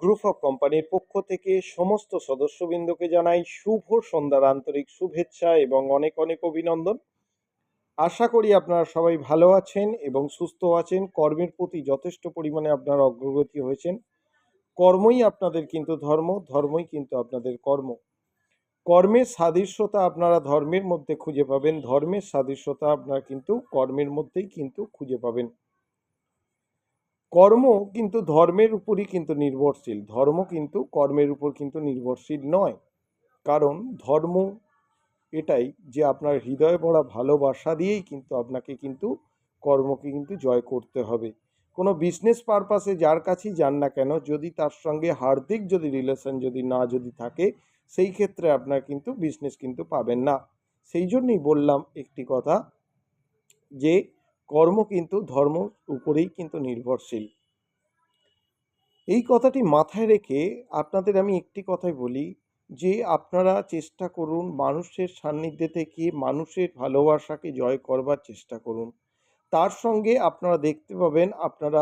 Group of কোম্পানির পক্ষ থেকে সমস্ত সদস্যবৃন্দকে জানাই শুভ সন্ধ্যার আন্তরিক শুভেচ্ছা এবং অনেক অনেক অভিনন্দন। আশা করি আপনারা সবাই ভালো আছেন এবং সুস্থ আছেন। কর্মের প্রতি যথেষ্ট পরিমাণে আপনারা অগ্রগতি হয়েছেন। কর্মই আপনাদের কিন্তু ধর্ম, ধর্মই কিন্তু আপনাদের কর্ম। কর্মের সাদৃশ্যতা আপনারা ধর্মের মধ্যে খুঁজে পাবেন, ধর্মের সাদৃশ্যতা আপনারা কিন্তু কর্মের মধ্যেই কিন্তু খুঁজে পাবেন। কর্ম কিন্তু ধর্মের উপরই কিন্তু নির্ভরশীল, ধর্ম কিন্তু কর্মের উপর কিন্তু নির্ভরশীল নয়। কারণ ধর্ম এটাই যে আপনার হৃদয়ে ভরা ভালোবাসা দিয়েই কিন্তু আপনাকে কিন্তু কর্মকে কিন্তু জয় করতে হবে। কোনো বিজনেস পারপাসে যার কাছেই যান না কেন, যদি তার সঙ্গে হার্দিক যদি রিলেশন যদি থাকে, সেই ক্ষেত্রে আপনার কিন্তু বিজনেস কিন্তু পাবেন না। সেই জন্যই বললাম একটি কথা, যে কর্ম কিন্তু ধর্ম উপরেই কিন্তু নির্ভরশীল। এই কথাটি মাথায় রেখে আপনাদের আমি একটি কথাই বলি, যে আপনারা চেষ্টা করুন মানুষের সান্নিধ্যে থেকে মানুষের ভালোবাসাকে জয় করবার চেষ্টা করুন। তার সঙ্গে আপনারা দেখতে পাবেন আপনারা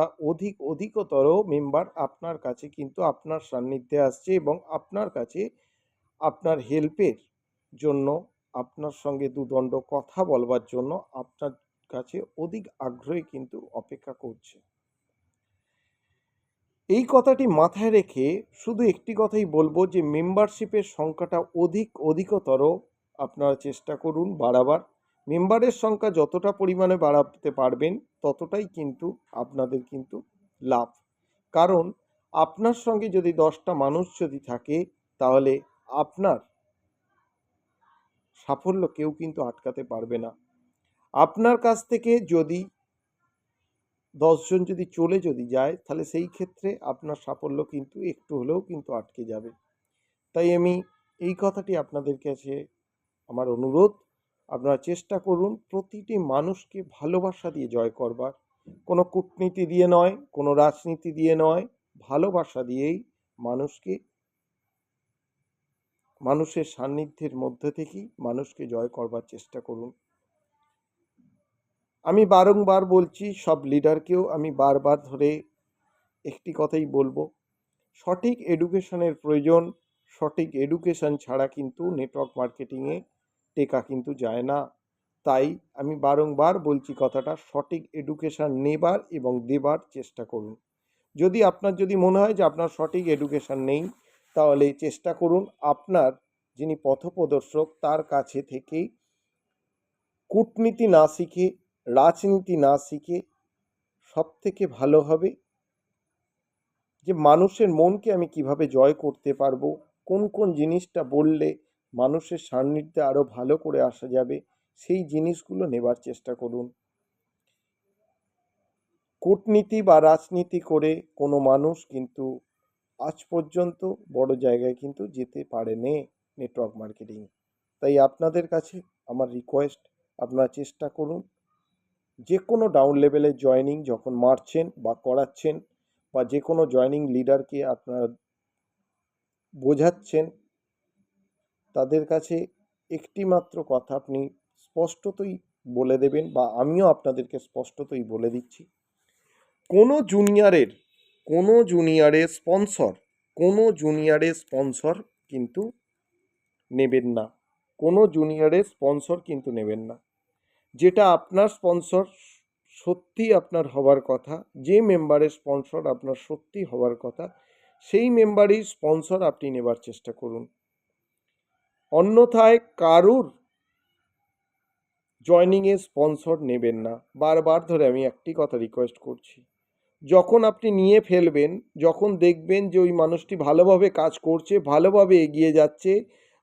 অধিকতর মেম্বার আপনার কাছে কিন্তু আপনার সান্নিধ্যে আসছে এবং আপনার কাছে আপনার হেল্পের জন্য, আপনার সঙ্গে দুদণ্ড কথা বলবার জন্য আপনার কাছে অধিক আগ্রহে কিন্তু অপেক্ষা করছে। এই কথাটি মাথায় রেখে শুধু একটি কথাই বলবো, যে মেম্বারশিপের সংখ্যাটা অধিকতর আপনারা চেষ্টা করুন বাড়াবার। মেম্বারের সংখ্যা যতটা পরিমাণে বাড়াতে পারবেন ততটাই কিন্তু আপনাদের কিন্তু লাভ। কারণ আপনার সঙ্গে যদি 10টা মানুষ যদি থাকে, তাহলে আপনার সাফল্য কেউ কিন্তু আটকাতে পারবে না। আপনার কাছ থেকে যদি 10জন যদি চলে যায়, তাহলে সেই ক্ষেত্রে আপনার সাফল্য কিন্তু একটু হলেও কিন্তু আটকে যাবে। তাই আমি এই কথাটি আপনাদের কাছে আমার অনুরোধ, আপনারা চেষ্টা করুন প্রতিটি মানুষকে ভালোবাসা দিয়ে জয় করবার। কোনো কূটনীতি দিয়ে নয়, কোনো রাজনীতি দিয়ে নয়, ভালোবাসা দিয়েই মানুষকে, মানুষের সান্নিধ্যের মধ্যে থেকেই মানুষকে জয় করবার চেষ্টা করুন। আমি বারংবার বলছি, সব লিডারকেও আমি বারবার ধরে একটি কথাই বলবো, সঠিক এডুকেশনের প্রয়োজন। সঠিক এডুকেশন ছাড়া কিন্তু নেটওয়ার্ক মার্কেটিংয়ে টেকা কিন্তু যায় না। তাই আমি বারংবার বলছি কথাটা, সঠিক এডুকেশন নেবার এবং দেবার চেষ্টা করুন। যদি মনে হয় যে আপনার সঠিক এডুকেশন নেই, তাহলে চেষ্টা করুন আপনার যিনি পথপ্রদর্শক তার কাছে থেকেই কূটনীতি না শিখে, রাজনীতি না শিখে সবথেকে ভালো হবে যে মানুষের মনকে আমি কিভাবে জয় করতে পারবো, কোন কোন জিনিসটা বললে মানুষের সান্নিধ্যে আরো ভালো করে আসা যাবে, সেই জিনিসগুলো নেবার চেষ্টা করুন। কূটনীতি বা রাজনীতি করে কোনো মানুষ কিন্তু আজ পর্যন্ত বড় জায়গায় কিন্তু যেতে পারেনি নেটওয়ার্ক মার্কেটিং। তাই আপনাদের কাছে আমার রিকোয়েস্ট, আপনারা চেষ্টা করুন যে কোনো ডাউন লেভেলে জয়েনিং যখন মারছেন বা করাচ্ছেন, বা যে কোনো জয়েনিং লিডারকে আপনারা বোঝাচ্ছেন, তাদের কাছে একটি মাত্র কথা আপনি স্পষ্টতই বলে দেবেন, বা আমিও আপনাদেরকে স্পষ্টতই বলে দিচ্ছি, কোনো জুনিয়রের জুনিয়রের স্পন্সর কিন্তু নেবেন না। কোনো জুনিয়রের স্পন্সর কিন্তু নেবেন না। যেটা আপনার স্পন্সর সত্যি আপনার হওয়ার কথা, যে মেম্বারের স্পন্সর আপনার সত্যি হওয়ার কথা, সেই মেম্বারই স্পন্সর আপনি নেবার চেষ্টা করুন। অন্যথায় কারুর জয়নিংয়ে স্পন্সর নেবেন না। বারবার ধরে আমি একটি কথা রিকোয়েস্ট করছি, যখন আপনি নিয়ে ফেলবেন, যখন দেখবেন যে ওই মানুষটি ভালোভাবে কাজ করছে, ভালোভাবে এগিয়ে যাচ্ছে,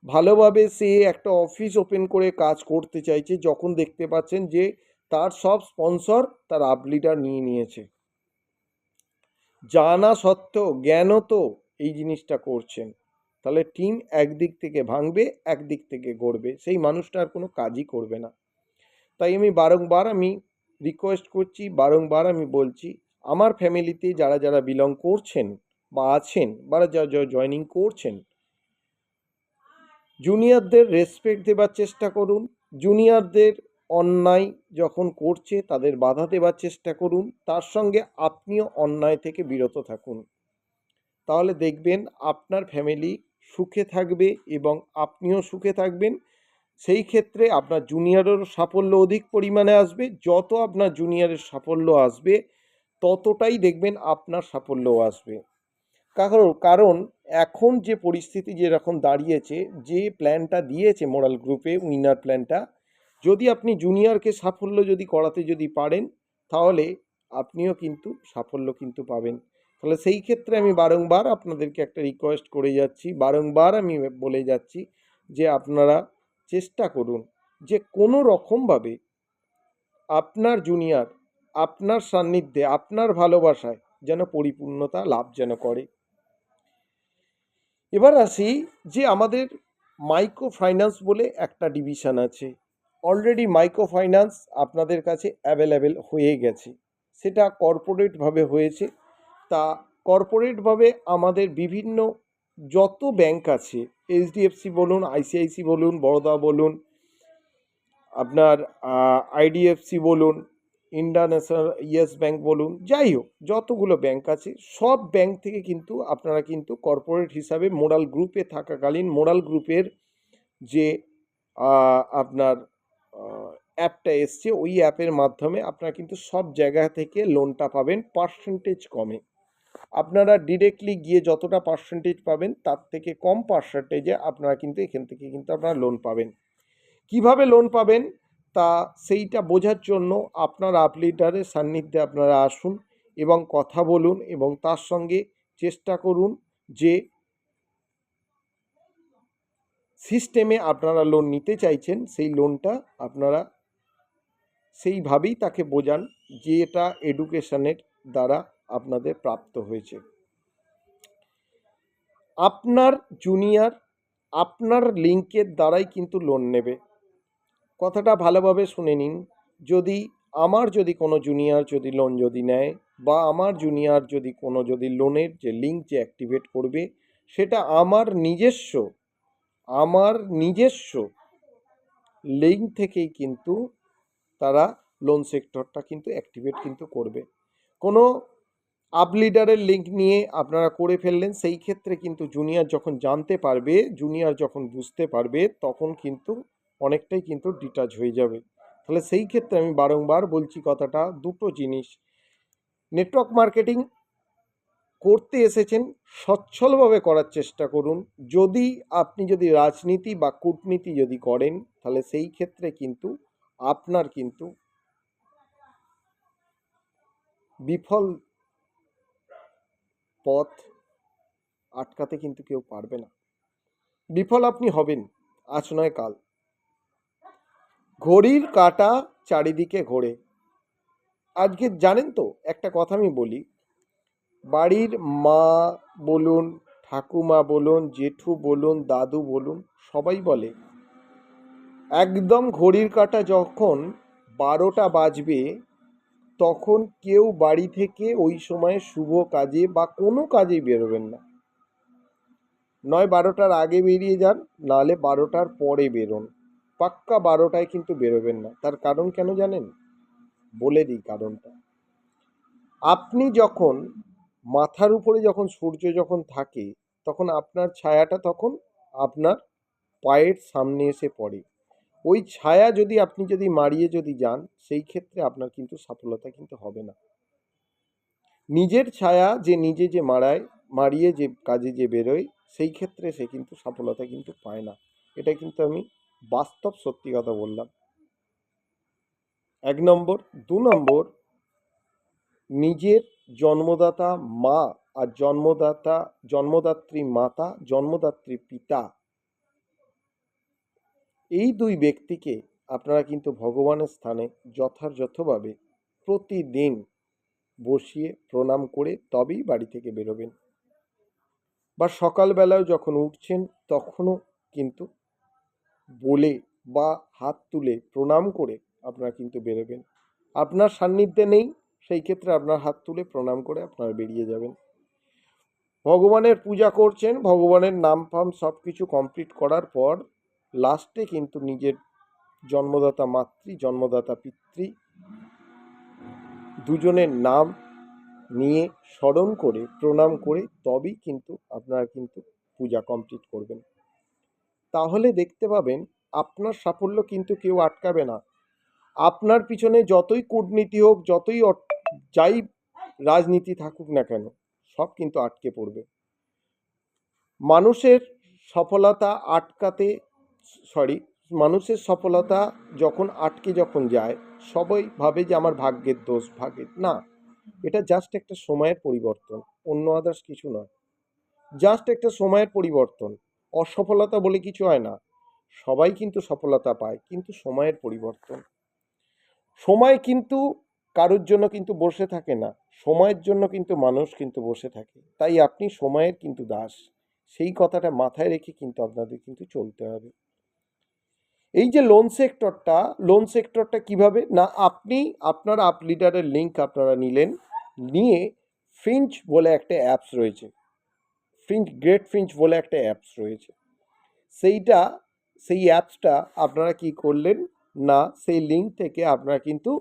ভালোভাবে সে একটা অফিস ওপেন করে কাজ করতে চাইছে, যখন দেখতে পাচ্ছেন যে তার সব স্পন্সর তার আপ লিডার নিয়ে নিয়েছে, জানা সত্ত্বেও জ্ঞানও তো এই জিনিসটা করছেন, তাহলে টিম একদিক থেকে ভাঙবে, একদিক থেকে গড়বে, সেই মানুষটা আর কোনো কাজই করবে না। তাই আমি বারংবার রিকোয়েস্ট করছি, বারংবার আমি বলছি, আমার ফ্যামিলিতে যারা যারা বিলং করছেন বা আছেন, বা যারা জয়নিং করছেন, জুনিয়রদের রেসপেক্ট দেবার চেষ্টা করুন। জুনিয়রদের অন্যায় যখন করছে তাদের বাধা দেবার চেষ্টা করুন, তার সঙ্গে আপনিও অন্যায় থেকে বিরত থাকুন। তাহলে দেখবেন আপনার ফ্যামিলি সুখে থাকবে এবং আপনিও সুখে থাকবেন। সেই ক্ষেত্রে আপনার জুনিয়রেরও সাফল্য অধিক পরিমাণে আসবে। যত আপনার জুনিয়রের সাফল্য আসবে ততটাই দেখবেন আপনার সাফল্যও আসবে। কারণ এখন যে পরিস্থিতি যেরকম দাঁড়িয়েছে, যে প্ল্যানটা দিয়েছে মোরাল গ্রুপে উইনার প্ল্যানটা, যদি আপনি জুনিয়রকে সাফল্য যদি করাতে যদি পারেন তাহলে আপনিও কিন্তু সাফল্য কিন্তু পাবেন। তাহলে সেই ক্ষেত্রে আমি বারংবার আপনাদেরকে একটা রিকোয়েস্ট করে যাচ্ছি, বারংবার আমি বলে যাচ্ছি যে আপনারা চেষ্টা করুন যে কোনো রকমভাবে আপনার জুনিয়র আপনার সান্নিধ্যে আপনার ভালোবাসায় যেন পরিপূর্ণতা লাভ যেন করে। এবার আসি যে আমাদের মাইক্রো ফাইন্যান্স বলে একটা ডিভিশন আছে। অলরেডি মাইক্রো ফাইন্যান্স আপনাদের কাছে অ্যাভেলেবেল হয়ে গেছে, সেটা কর্পোরেটভাবে হয়েছে। তা কর্পোরেটভাবে আমাদের বিভিন্ন যত ব্যাংক আছে, এইচডিএফসি বলুন, আইসিআইসি বলুন, বরোদা বলুন, আপনার আইডিএফসি বলুন, ইন্টারন্যাশনাল ইয়েস ব্যাংক বলুন, যাই হোক যতগুলো ব্যাংক আছে সব ব্যাংক থেকে কিন্তু আপনারা কিন্তু কর্পোরেট হিসাবে মোরাল গ্রুপে থাকাকালীন মোরাল গ্রুপের যে আপনার অ্যাপটা এসছে ওই অ্যাপের মাধ্যমে আপনারা কিন্তু সব জায়গা থেকে লোনটা পাবেন পার্সেন্টেজ কমে। আপনারা ডিরেক্টলি গিয়ে যতটা পার্সেন্টেজ পাবেন তার থেকে কম পার্সেন্টেজে আপনারা কিন্তু এখান থেকে কিন্তু আপনারা লোন পাবেন। কিভাবে লোন পাবেন তা সেইটা বোঝার জন্য আপনার আপ লিডারের সান্নিধ্যে আপনারা আসুন এবং কথা বলুন এবং তার সঙ্গে চেষ্টা করুন যে সিস্টেমে আপনারা লোন নিতে চাইছেন সেই লোনটা আপনারা সেইভাবেই তাকে বোঝান যে এটা এডুকেশনের দ্বারা আপনাদের প্রাপ্ত হয়েছে। আপনার জুনিয়র আপনার লিঙ্কের দ্বারাই কিন্তু লোন নেবে। কথাটা ভালোভাবে শুনে নিন। যদি কোনো জুনিয়র যদি লোন যদি নেয় বা আমার জুনিয়র যদি কোনো যদি লোনের যে লিঙ্ক যে অ্যাক্টিভেট করবে সেটা আমার নিজস্ব লিঙ্ক থেকেই কিন্তু তারা লোন সেক্টরটা কিন্তু অ্যাক্টিভেট কিন্তু করবে। কোনো আপ লিডারের লিঙ্ক নিয়ে আপনারা করে ফেললেন, সেই ক্ষেত্রে কিন্তু জুনিয়র যখন জানতে পারবে, জুনিয়র যখন বুঝতে পারবে তখন কিন্তু অনেকটাই কিন্তু ডিটাচ হয়ে যাবে। তাহলে সেই ক্ষেত্রে আমি বারংবার বলছি কথাটা, দুটো জিনিস, নেটওয়ার্ক মার্কেটিং করতে এসেছেন সচ্ছলভাবে করার চেষ্টা করুন। আপনি যদি রাজনীতি বা কূটনীতি যদি করেন তাহলে সেই ক্ষেত্রে কিন্তু আপনার কিন্তু বিফল পথ আটকাতে কিন্তু কেউ পারবে না। বিফল আপনি হবেন, আজ নয় কাল। ঘড়ির কাঁটা চারিদিকে ঘোরে। আজকে জানেন তো একটা কথা আমি বলি, বাড়ির মা বলুন, ঠাকুমা বলুন, জেঠু বলুন, দাদু বলুন, সবাই বলে একদম ঘড়ির কাঁটা যখন 12টা বাজবে তখন কেউ বাড়ি থেকে ওই সময় শুভ কাজে বা কোনো কাজেই বেরোবেন না। নয় 12টার আগে বেরিয়ে যান, নাহলে 12টার পরে বেরোন। পাক্কা 12টায় কিন্তু বেরোবেন না। তার কারণ কেন জানেন? বলে দিই কারণটা। আপনি যখন মাথার উপরে যখন সূর্য যখন থাকে তখন আপনার ছায়াটা তখন আপনার পায়ের সামনে এসে পড়ে। ওই ছায়া যদি আপনি যদি মারিয়ে যদি যান সেই ক্ষেত্রে আপনার কিন্তু সফলতা কিন্তু হবে না। নিজের ছায়া যে নিজে যে মারিয়ে যে কাজে যে বেরোয় সেই ক্ষেত্রে সে কিন্তু সফলতা কিন্তু পায় না। এটা কিন্তু আমি বাস্তব সত্যি কথা বললাম। 1 নম্বর। 2 নম্বর, নিজের জন্মদাতা মা আর জন্মদাত্রী মাতা, জন্মদাত্রী পিতা, এই দুই ব্যক্তিকে আপনারা কিন্তু ভগবানের স্থানে যথাযথভাবে প্রতিদিন বসিয়ে প্রণাম করে তবেই বাড়ি থেকে বেরোবেন। বা সকালবেলায় যখন উঠছেন তখনও কিন্তু বলে বা হাত তুলে প্রণাম করে আপনারা কিন্তু বেরোবেন। আপনার সান্নিধ্যে নেই সেই ক্ষেত্রে আপনার হাত তুলে প্রণাম করে আপনারা বেরিয়ে যাবেন। ভগবানের পূজা করছেন, ভগবানের নাম ফাম সব কিছু কমপ্লিট করার পর লাস্টে কিন্তু নিজের জন্মদাতা মাতৃ, জন্মদাতা পিতৃ দুজনের নাম নিয়ে স্মরণ করে প্রণাম করে তবেই কিন্তু আপনারা কিন্তু পূজা কমপ্লিট করবেন। তাহলে দেখতে পাবেন আপনার সাফল্য কিন্তু কেউ আটকাবে না। আপনার পিছনে যতই কূটনীতি হোক, যতই যাই রাজনীতি থাকুক না কেন, সব কিন্তু আটকে পড়বে। মানুষের সফলতা আটকাতে সরি মানুষের সফলতা যখন আটকে যায়, সবাই ভাবে যে আমার ভাগ্যের দোষ, ভাগ্যের না। এটা জাস্ট একটা সময়ের পরিবর্তন, অন্য আদার্স কিছু নয়। জাস্ট একটা সময়ের পরিবর্তন। অসফলতা বলে কিছু হয় না। সবাই কিন্তু সফলতা পায়, কিন্তু সময়ের পরিবর্তন। সময় কিন্তু কারোর জন্য কিন্তু বসে থাকে না, সময়ের জন্য কিন্তু মানুষ কিন্তু বসে থাকে। তাই আপনি সময়ের কিন্তু দাস, সেই কথাটা মাথায় রেখে কিন্তু আপনাদের কিন্তু চলতে হবে। এই যে লোন সেক্টরটা কিভাবে না, আপনি আপনার আপ লিডারের লিঙ্ক আপনারা নিলেন, নিয়ে ফিঞ্চ বলে একটা অ্যাপস রয়েছে, গ্রেট ফিঞ্চ বলে একটা অ্যাপস রয়েছে, সেই অ্যাপসটা আপনারা কি করলেন না, সেই লিঙ্ক থেকে আপনারা কিন্তু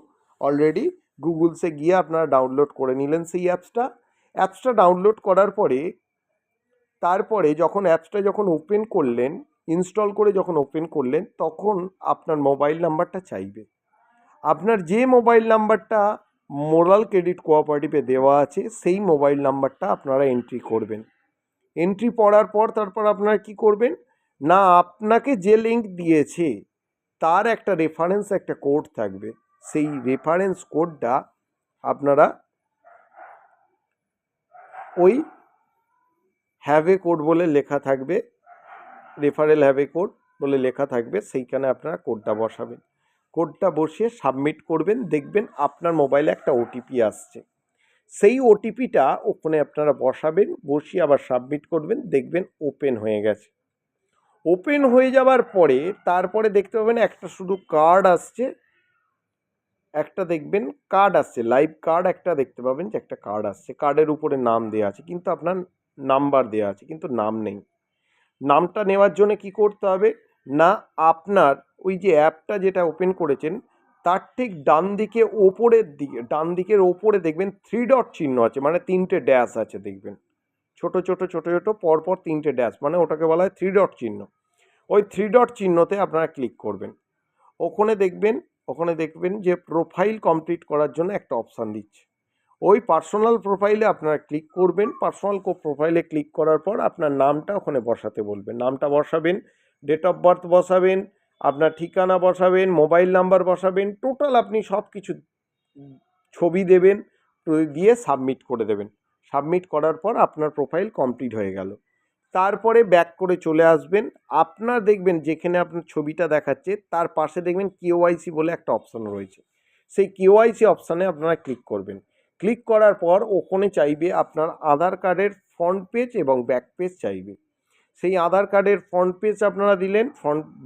অলরেডি গুগলসে গিয়ে আপনারা ডাউনলোড করে নিলেন সেই অ্যাপসটা ডাউনলোড করার পরে তারপরে যখন ওপেন করলেন, ইনস্টল করে যখন ওপেন করলেন, তখন আপনার মোবাইল নাম্বারটা চাইবে। আপনার যে মোবাইল নাম্বারটা মোরাল ক্রেডিট কোঅপারেটিভে দেওয়া আছে, সেই মোবাইল নাম্বারটা আপনারা এন্ট্রি করবেন। এন্ট্রি পড়ার পর তারপর আপনারা কি করবেন না, আপনাকে যে লিঙ্ক দিয়েছে তার একটা রেফারেন্স, একটা কোড থাকবে। সেই রেফারেন্স কোডটা আপনারা ওই হ্যাভ এ কোড বলে লেখা থাকবে, রেফারেল হ্যাভ এ কোড বলে লেখা থাকবে, সেইখানে আপনারা কোডটা বসাবেন। কোডটা বসিয়ে সাবমিট করবেন, দেখবেন আপনার মোবাইলে একটা ওটিপি আসছে। সেই ওটিপিটা ওখানে আপনারা বসাবেন, বসিয়ে আবার সাবমিট করবেন, দেখবেন ওপেন হয়ে গেছে। ওপেন হয়ে যাওয়ার পরে তারপরে দেখতে পাবেন একটা শুধু কার্ড আসছে, একটা দেখবেন কার্ড আসছে, লাইভ কার্ড একটা দেখতে পাবেন যে একটা কার্ড আসছে, কার্ডের উপরে নাম দেওয়া আছে, কিন্তু আপনার নাম্বার দেওয়া আছে কিন্তু নাম নেই। নামটা নেওয়ার জন্য কি করতে হবে না, আপনার ওই যে অ্যাপটা যেটা ওপেন করেছেন তার ঠিক ডান দিকের ওপরে দেখবেন 3 ডট চিহ্ন আছে, মানে 3টে ড্যাশ আছে, দেখবেন ছোট ছোট ছোট ছোট পরপর 3টে ড্যাশ, মানে ওটাকে বলা হয় 3 ডট চিহ্ন। ওই 3 ডট চিহ্নতে আপনারা ক্লিক করবেন। ওখানে দেখবেন যে প্রোফাইল কমপ্লিট করার জন্য একটা অপশান দিচ্ছে। ওই পার্সোনাল প্রোফাইলে আপনারা ক্লিক করবেন। পার্সোনাল প্রোফাইলে ক্লিক করার পর আপনার নামটা ওখানে বসাতে বলবেন, নামটা বসাবেন, ডেট অফ বার্থ বসাবেন, আপনার ঠিকানা বসাবেন, মোবাইল নাম্বার বসাবেন, টোটাল আপনি সব কিছু ছবি দেবেন, দিয়ে সাবমিট করে দেবেন। সাবমিট করার পর আপনার প্রোফাইল কমপ্লিট হয়ে গেল। তারপরে ব্যাক করে চলে আসবেন। আপনার দেখবেন যেখানে আপনার ছবিটা দেখাচ্ছে তার পাশে দেখবেন কেওআইসি বলে একটা অপশান রয়েছে, সেই কেওআইসি অপশানে আপনারা ক্লিক করবেন। ক্লিক করার পর ওখানে চাইবে আপনার আধার কার্ডের ফ্রন্ট পেজ এবং ব্যাক পেজ চাইবে। সেই আধার কার্ডের ফ্রন্ট পেজ আপনারা দিলেন,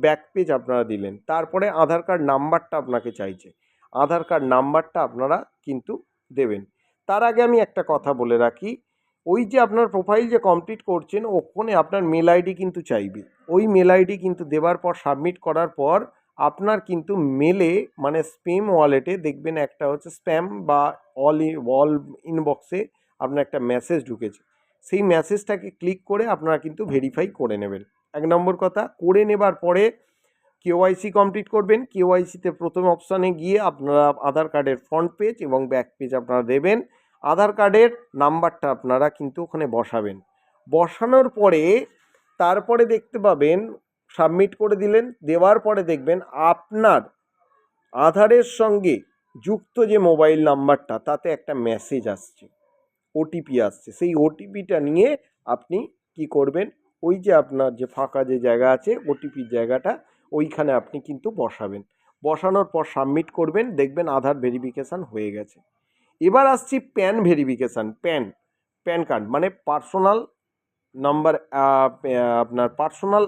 ব্যাক পেজ আপনারা দিলেন, তারপরে আধার কার্ড নাম্বারটা আপনাকে চাইছে, আধার কার্ড নাম্বারটা আপনারা কিন্তু দেবেন। তার আগে আমি একটা কথা বলে রাখি, ওই যে আপনার প্রোফাইল যে কমপ্লিট করছেন ওখানে আপনার মেল আইডি কিন্তু চাইবে। ওই মেল আইডি কিন্তু দেওয়ার পর, সাবমিট করার পর আপনার কিন্তু মেলে, মানে স্প্যাম ওয়ালেটে দেখবেন একটা হচ্ছে স্প্যাম বা অল ইনবক্সে আপনার একটা মেসেজ ঢুকেছে, সেই মেসেজটাকে ক্লিক করে আপনারা কিন্তু ভেরিফাই করে নেবেন। 1 নম্বর কথা, করে নেবার পরে কেওআইসি কমপ্লিট করবেন। কেওআইসিতে প্রথম অপশানে গিয়ে আপনারা আধার কার্ডের ফ্রন্ট পেজ এবং ব্যাক পেজ আপনারা দেবেন। আধার কার্ডের নাম্বারটা আপনারা কিন্তু ওখানে বসাবেন। বসানোর পরে তারপরে দেখতে পাবেন সাবমিট করে দিলেন, দেওয়ার পরে দেখবেন আপনার আধারের সঙ্গে যুক্ত যে মোবাইল নাম্বারটা তাতে একটা মেসেজ আসছে, ওটিপি আসছে। সেই ওটিপিটা নিয়ে আপনি কি করবেন, ওই যে আপনার যে ফাঁকা যে জায়গা আছে ওটিপির জায়গাটা, ওইখানে আপনি কিন্তু বসাবেন। বসানোর পর সাবমিট করবেন, দেখবেন আধার ভেরিফিকেশান হয়ে গেছে। এবার আসছি প্যান ভেরিফিকেশান। প্যান কার্ড মানে পার্সোনাল নাম্বার, আপনার পার্সোনাল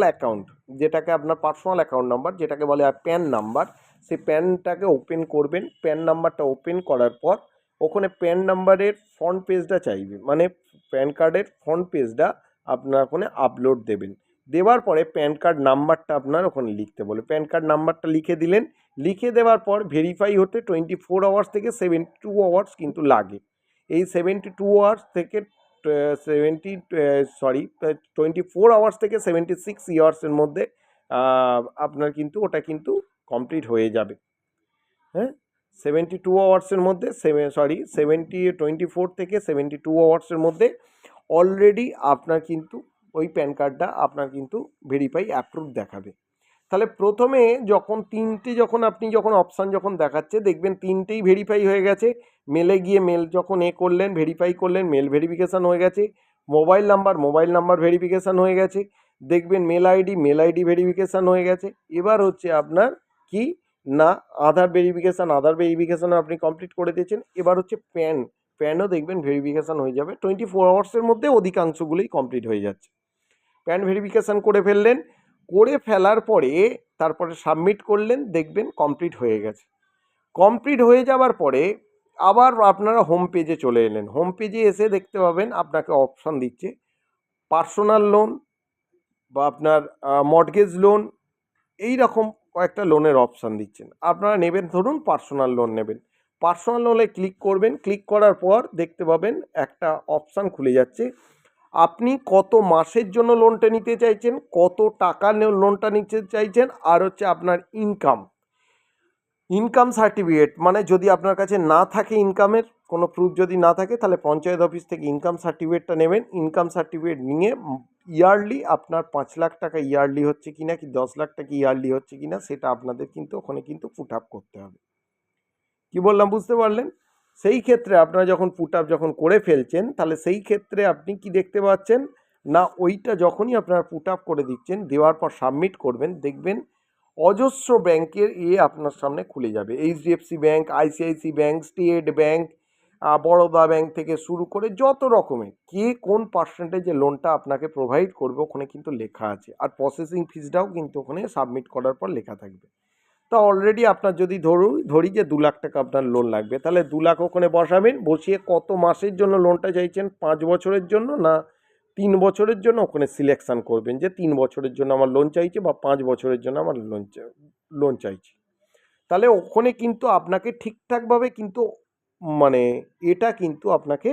অ্যাকাউন্ট যেটাকে আপনার পার্সোনাল অ্যাকাউন্ট নাম্বার যেটাকে বলে আর প্যান নাম্বার, সেই প্যানটাকে ওপেন করবেন। প্যান নাম্বারটা ওপেন করার পর ওখানে প্যান নাম্বারের ফ্রন্ট পেজটা চাইবে, মানে প্যান কার্ডের ফ্রন্ট পেজটা আপনার ওখানে আপলোড দেবেন। দেওয়ার পরে প্যান কার্ড নাম্বারটা আপনার ওখানে লিখতে বলে, প্যান কার্ড নাম্বারটা লিখে দিলেন। লিখে দেওয়ার পর ভেরিফাই হতে 24 আওয়ার্স থেকে 72 আওয়ার্স কিন্তু লাগে। এই 72 আওয়ার্স থেকে 24 আওয়ার্স থেকে 76 ইয়ার্সের মধ্যে আপনার কিন্তু ওটা কিন্তু কমপ্লিট হয়ে যাবে। হ্যাঁ, 72 আওয়ার্সের মধ্যে 24 থেকে 72 আওয়ার্সের মধ্যে অলরেডি আপনার কিন্তু ওই প্যান কার্ডটা আপনার কিন্তু ভেরিফাই অ্যাপ্রুভ দেখাবে। তাহলে প্রথমে যখন আপনি অপশান যখন দেখাচ্ছে দেখবেন তিনটেই ভেরিফাই হয়ে গেছে। মেলে গিয়ে মেল যখন করলেন, ভেরিফাই করলেন, মেল ভেরিফিকেশান হয়ে গেছে। মোবাইল নাম্বার ভেরিফিকেশান হয়ে গেছে। দেখবেন মেল আইডি ভেরিফিকেশান হয়ে গেছে। এবার হচ্ছে আপনার কি না আধার ভেরিফিকেশান আপনি কমপ্লিট করে দিয়েছেন। এবার হচ্ছে প্যানও দেখবেন ভেরিফিকেশান হয়ে যাবে। 24 আওয়ার্সের মধ্যে অধিকাংশগুলোই কমপ্লিট হয়ে যাচ্ছে। প্যান ভেরিফিকেশান করে ফেললেন, করে ফেলার পরে তারপরে সাবমিট করলেন, দেখবেন কমপ্লিট হয়ে গেছে। কমপ্লিট হয়ে যাওয়ার পরে আবার আপনারা হোম পেজে চলে এলেন। হোম পেজে এসে দেখতে পাবেন আপনাকে অপশান দিচ্ছে পার্সোনাল লোন বা আপনার মর্টগেজ লোন, এই রকম কয়েকটা লোনের অপশান দিচ্ছেন। আপনারা নেবেন, ধরুন পার্সোনাল লোন নেবেন। পার্সোনাল লোনে ক্লিক করবেন। ক্লিক করার পর দেখতে পাবেন একটা অপশান খুলে যাচ্ছে। আপনি কত মাসের জন্য লোনটা নিতে চাইছেন, কত টাকা লোনটা নিতে চাইছেন, আর হচ্ছে আপনার ইনকাম সার্টিফিকেট, মানে যদি আপনার কাছে না থাকে ইনকামের কোনো প্রুফ যদি না থাকে তাহলে পঞ্চায়েত অফিস থেকে ইনকাম সার্টিফিকেটটা নেবেন। ইনকাম সার্টিফিকেট নিয়ে ইয়ারলি আপনার 5 লাখ টাকা ইয়ারলি হচ্ছে কিনা কি 10 লাখ টাকা ইয়ারলি হচ্ছে কিনা সেটা আপনাদের কিন্তু ওখানে কিন্তু পুট আপ করতে হবে। কি বললাম বুঝতে পারলেন? সেই ক্ষেত্রে আপনারা যখন পুট আপ যখন করে ফেলছেন তাহলে সেই ক্ষেত্রে আপনি কি দেখতে পাচ্ছেন না, ওইটা যখনই আপনারা পুট আপ করে দিচ্ছেন, দেওয়ার পর সাবমিট করবেন, দেখবেন অজস্র ব্যাংকের আপনার সামনে খুলে যাবে। HDFC bank, ICICI bank, state bank, Baroda bank থেকে শুরু করে যত রকমের কে কোন পার্সেন্টেজে লোনটা আপনাকে প্রোভাইড করবে ওখানে কিন্তু লেখা আছে। আর প্রসেসিং ফিসটাও কিন্তু ওখানে সাবমিট করার পর লেখা থাকবে। তা অলরেডি আপনার যদি ধরি যে 2 লাখ টাকা আপনার লোন লাগবে, তাহলে 2 লাখ ওখানে বসাবেন। বসিয়ে কত মাসের জন্য লোনটা চাইছেন, 5 বছরের জন্য না 3 বছরের জন্য ওখানে সিলেকশান করবেন যে 3 বছরের জন্য আমার লোন চাইছে বা 5 বছরের জন্য আমার লোন চাইছি। তাহলে ওখানে কিন্তু আপনাকে ঠিকঠাকভাবে কিন্তু মানে এটা কিন্তু আপনাকে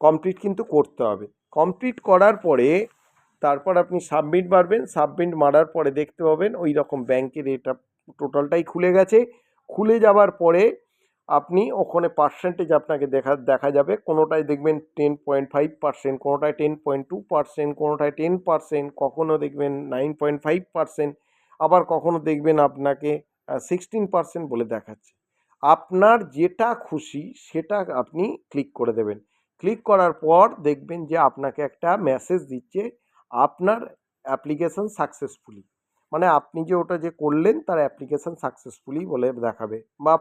কমপ্লিট কিন্তু করতে হবে। কমপ্লিট করার পরে তারপর আপনি সাবমিট মারবেন। সাবমিট মারার পরে দেখতে পাবেন ওই রকম ব্যাংকের এটা টোটালটাই খুলে গেছে। খুলে যাওয়ার পরে আপনি ওখানে পার্সেন্টেজ আপনাকে দেখা যাবে। কোনোটায় দেখবেন 10.5%, কোনোটায় 10.2%, কোনোটায় 10%, কখনো দেখবেন 9.5%, আবার কখনো দেখবেন আপনাকে 16% বলে দেখাচ্ছে। আপনার যেটা খুশি সেটা আপনি ক্লিক করে দেবেন। ক্লিক করার পর দেখবেন যে আপনাকে একটা মেসেজ দিচ্ছে আপনার অ্যাপ্লিকেশন সাকসেসফুলি, মানে আপনি যে ওটা যে করলেন তার অ্যাপ্লিকেশন সাকসেসফুলি বলে দেখাবে বা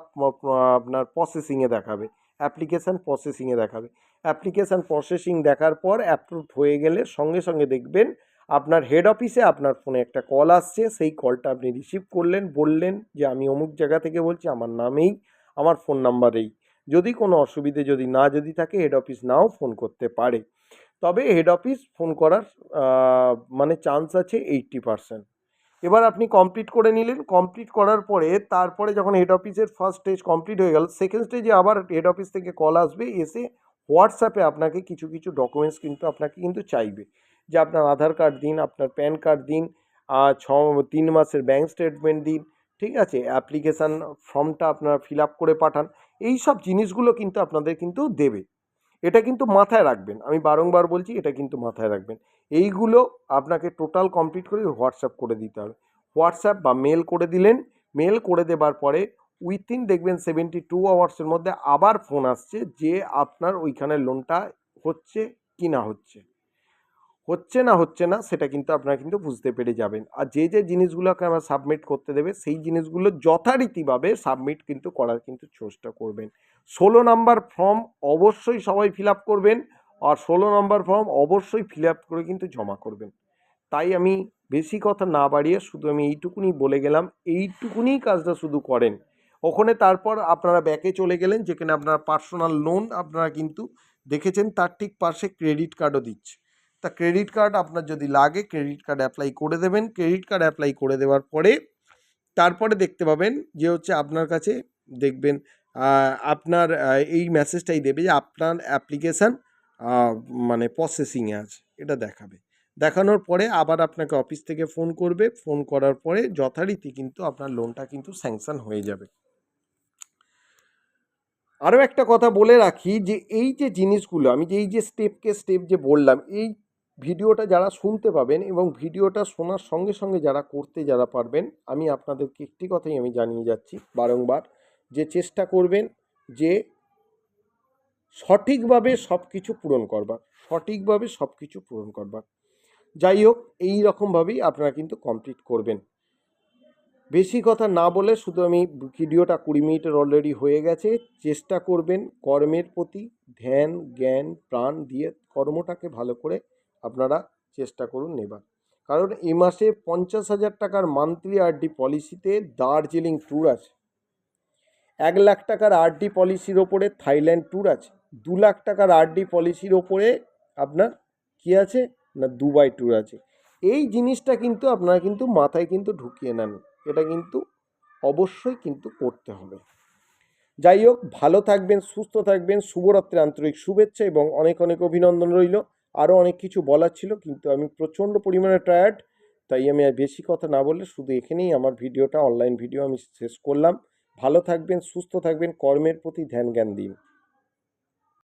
আপনার প্রসেসিংয়ে দেখাবে, অ্যাপ্লিকেশান প্রসেসিংয়ে দেখাবে। অ্যাপ্লিকেশান প্রসেসিং দেখার পর অ্যাপ্রুভ হয়ে গেলে সঙ্গে সঙ্গে দেখবেন আপনার হেড অফিসে আপনার ফোনে একটা কল আসছে। সেই কলটা আপনি রিসিভ করলেন, বললেন যে আমি অমুক জায়গা থেকে বলছি, আমার নামেই, আমার ফোন নাম্বারেই। যদি কোনো অসুবিধে যদি থাকে হেড অফিস নাও ফোন করতে পারে, তবে হেড অফিস ফোন করার মানে চান্স আছে 80%। এবার আপনি কমপ্লিট করে নিলেন। কমপ্লিট করার পরে তারপরে যখন হেড অফিসের ফার্স্ট স্টেজ কমপ্লিট হয়ে গেল, সেকেন্ড স্টেজে আবার হেড অফিস থেকে কল আসবে। এসে হোয়াটসঅ্যাপে আপনাকে কিছু ডকুমেন্টস কিন্তু আপনাকে কিন্তু চাইবে যে আপনার আধার কার্ড দিন, আপনার প্যান কার্ড দিন, 3 মাসের ব্যাঙ্ক স্টেটমেন্ট দিন, ঠিক আছে, অ্যাপ্লিকেশান ফর্মটা আপনারা ফিল আপ করে পাঠান। এই সব জিনিসগুলো কিন্তু আপনাদের কিন্তু দেবে। এটা কিন্তু মাথায় রাখবেন, আমি বারংবার বলছি এটা কিন্তু মাথায় রাখবেন। এইগুলো আপনাকে টোটাল কমপ্লিট করে হোয়াটসঅ্যাপ করে দিতে হবে। হোয়াটসঅ্যাপ বা মেল করে দিলেন। মেল করে দেবার পরে উইথিন দেখবেন 72 আওয়ার্সের মধ্যে আবার ফোন আসছে যে আপনার ওইখানে লোনটা হচ্ছে কি না হচ্ছে না সেটা কিন্তু আপনারা কিন্তু বুঝতে পেরে যাবেন। আর যে জিনিসগুলোকে আমরা সাবমিট করতে দেবে সেই জিনিসগুলো যথারীতিভাবে সাবমিট কিন্তু করার কিন্তু চেষ্টা করবেন। 16 নাম্বার ফর্ম অবশ্যই সবাই ফিল আপ করবেন, আর 16 নাম্বার ফর্ম অবশ্যই ফিল আপ করে কিন্তু জমা করবেন। তাই আমি বেশি কথা না বাড়িয়ে শুধু আমি এইটুকুনি বলে গেলাম, এইটুকুনিই কাজটা শুধু করেন। ওখানে তারপর আপনারা ব্যাকে চলে গেলেন, যেখানে আপনার পার্সোনাল লোন আপনারা কিন্তু দেখেছেন, তার ঠিক পাশে ক্রেডিট কার্ডও দিচ্ছে। তা ক্রেডিট কার্ড আপনার যদি লাগে ক্রেডিট কার্ড অ্যাপ্লাই করে দেবেন। ক্রেডিট কার্ড অ্যাপ্লাই করে দেওয়ার পরে তারপরে দেখতে পাবেন যে হচ্ছে আপনার কাছে দেখবেন আপনার এই মেসেজটাই দেবে যে আপনার অ্যাপ্লিকেশান মানে প্রসেসিংয়ে আছে, এটা দেখাবে। দেখানোর পরে আবার আপনাকে অফিস থেকে ফোন করবে, ফোন করার পরে যথারীতি কিন্তু আপনার লোনটা কিন্তু স্যাংশন হয়ে যাবে। আরও একটা কথা বলে রাখি যে এই যে জিনিসগুলো আমি যে এই যে স্টেপ যে বললাম, এই ভিডিওটা যারা শুনতে পাবেন এবং ভিডিওটা শোনার সঙ্গে সঙ্গে যারা পারবেন, আমি আপনাদেরকে একটি কথাই আমি জানিয়ে যাচ্ছি বারংবার, যে চেষ্টা করবেন যে সঠিকভাবে সব কিছু পূরণ করবার। যাই হোক, এই রকমভাবেই আপনারা কিন্তু কমপ্লিট করবেন। বেশি কথা না বলে শুধু আমি ভিডিওটা 20 মিনিটের অলরেডি হয়ে গেছে। চেষ্টা করবেন কর্মের প্রতি ধ্যান জ্ঞান প্রাণ দিয়ে কর্মটাকে ভালো করে আপনারা চেষ্টা করুন নেবার। কারণ এই মাসে 50,000 টাকার মান্থলি আরডি পলিসিতে দার্জিলিং ট্যুর আছে, 1 লাখ টাকার আরডি পলিসির ওপরে থাইল্যান্ড ট্যুর আছে, 2 লাখ টাকার আরডি পলিসির ওপরে আপনার কি আছে না দুবাই ট্যুর আছে। এই জিনিসটা কিন্তু আপনারা কিন্তু মাথায় কিন্তু ঢুকিয়ে নেন, এটা কিন্তু অবশ্যই কিন্তু করতে হবে। যাই হোক, ভালো থাকবেন, সুস্থ থাকবেন, শুভরাত্রির আন্তরিক শুভেচ্ছা এবং অনেক অনেক অভিনন্দন রইল। আরও অনেক কিছু বলার ছিল কিন্তু আমি প্রচণ্ড পরিমাণে টায়ার্ড, তাই আমি আর বেশি কথা না বলে শুধু এখানেই আমার ভিডিওটা অনলাইন ভিডিও আমি শেষ করলাম। ভালো থাকবেন, সুস্থ থাকবেন, কর্মের প্রতি ধ্যান জ্ঞান দিন।